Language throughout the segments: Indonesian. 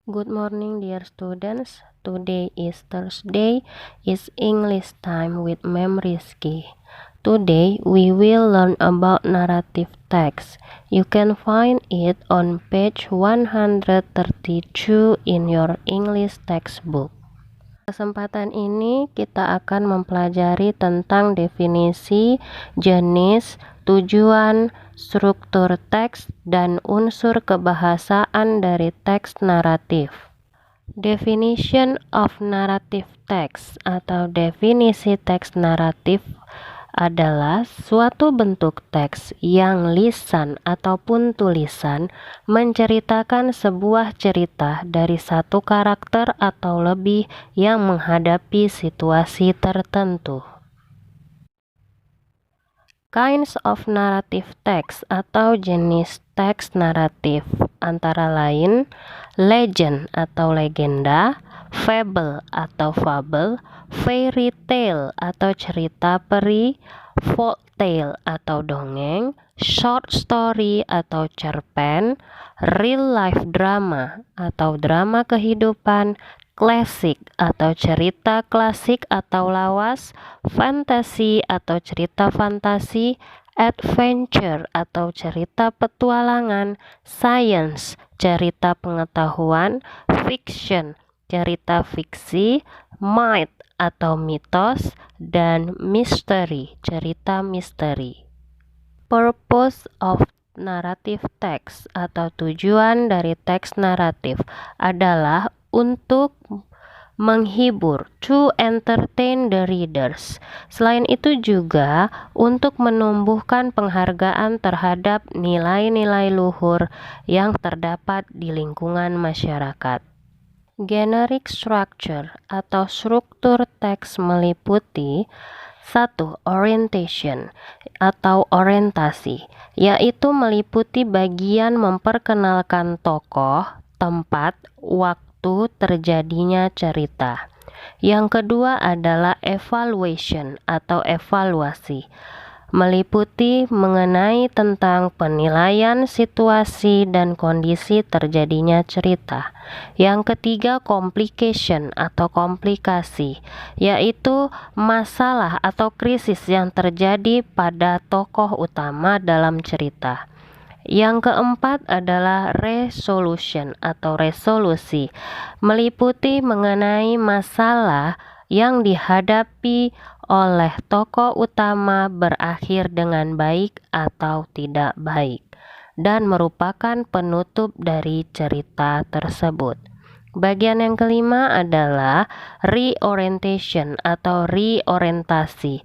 Good morning, dear students. Today is Thursday. It's English time with Ma'am Rizky. Today we will learn about narrative text. You can find it on page 132 in your English textbook. Kesempatan ini kita akan mempelajari tentang definisi, jenis, tujuan, struktur teks, dan unsur kebahasaan dari teks naratif. Definition of narrative text atau definisi teks naratif adalah suatu bentuk teks yang lisan ataupun tulisan menceritakan sebuah cerita dari satu karakter atau lebih yang menghadapi situasi tertentu. Kinds of narrative text atau jenis teks naratif antara lain legend atau legenda, fable atau fable, fairy tale atau cerita peri, folk tale atau dongeng, short story atau cerpen, real life drama atau drama kehidupan, klasik atau cerita klasik atau lawas, fantasy atau cerita fantasi, adventure atau cerita petualangan, science cerita pengetahuan, fiction cerita fiksi, myth atau mitos, dan mystery cerita misteri. Purpose of narrative text atau tujuan dari teks naratif adalah untuk menghibur, to entertain the readers. Selain itu juga untuk menumbuhkan penghargaan terhadap nilai-nilai luhur yang terdapat di lingkungan masyarakat. Generic structure atau struktur teks meliputi 1. Orientation atau orientasi, yaitu meliputi bagian memperkenalkan tokoh, tempat, waktu terjadinya cerita. Yang kedua adalah evaluation atau evaluasi, meliputi mengenai tentang penilaian situasi dan kondisi terjadinya cerita. Yang ketiga complication atau komplikasi, yaitu masalah atau krisis yang terjadi pada tokoh utama dalam cerita. Yang keempat adalah resolution atau resolusi, meliputi mengenai masalah yang dihadapi oleh tokoh utama berakhir dengan baik atau tidak baik dan merupakan penutup dari cerita tersebut. Bagian yang kelima adalah reorientation atau reorientasi,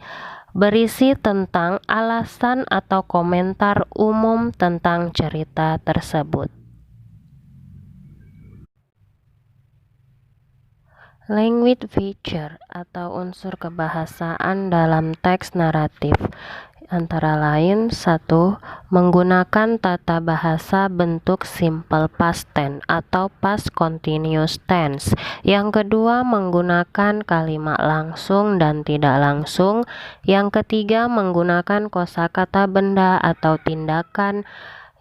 berisi tentang alasan atau komentar umum tentang cerita tersebut. Language feature atau unsur kebahasaan dalam teks naratif antara lain 1. Menggunakan tata bahasa bentuk simple past tense atau past continuous tense. Yang kedua, menggunakan kalimat langsung dan tidak langsung. Yang ketiga, menggunakan kosakata benda atau tindakan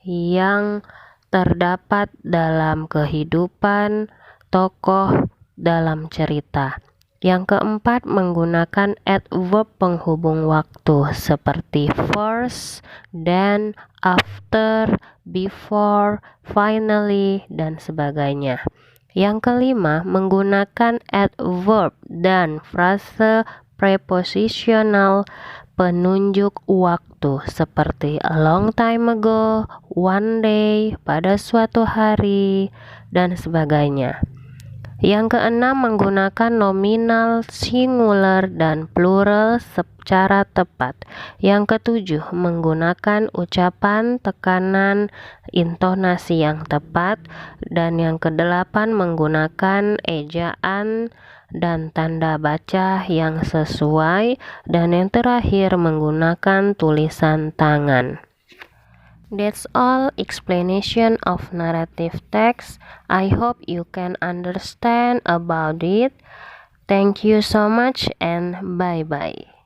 yang terdapat dalam kehidupan tokoh dalam cerita. Yang keempat, menggunakan adverb penghubung waktu seperti first, then, after, before, finally, dan sebagainya. Yang kelima, menggunakan adverb dan frase prepositional penunjuk waktu seperti a long time ago, one day, pada suatu hari, dan sebagainya. Yang keenam, menggunakan nominal, singular, dan plural secara tepat. Yang ketujuh, menggunakan ucapan, tekanan, intonasi yang tepat. Dan yang kedelapan, menggunakan ejaan dan tanda baca yang sesuai. Dan yang terakhir, menggunakan tulisan tangan. That's all explanation of narrative text. I hope you can understand about it. Thank you so much and bye-bye.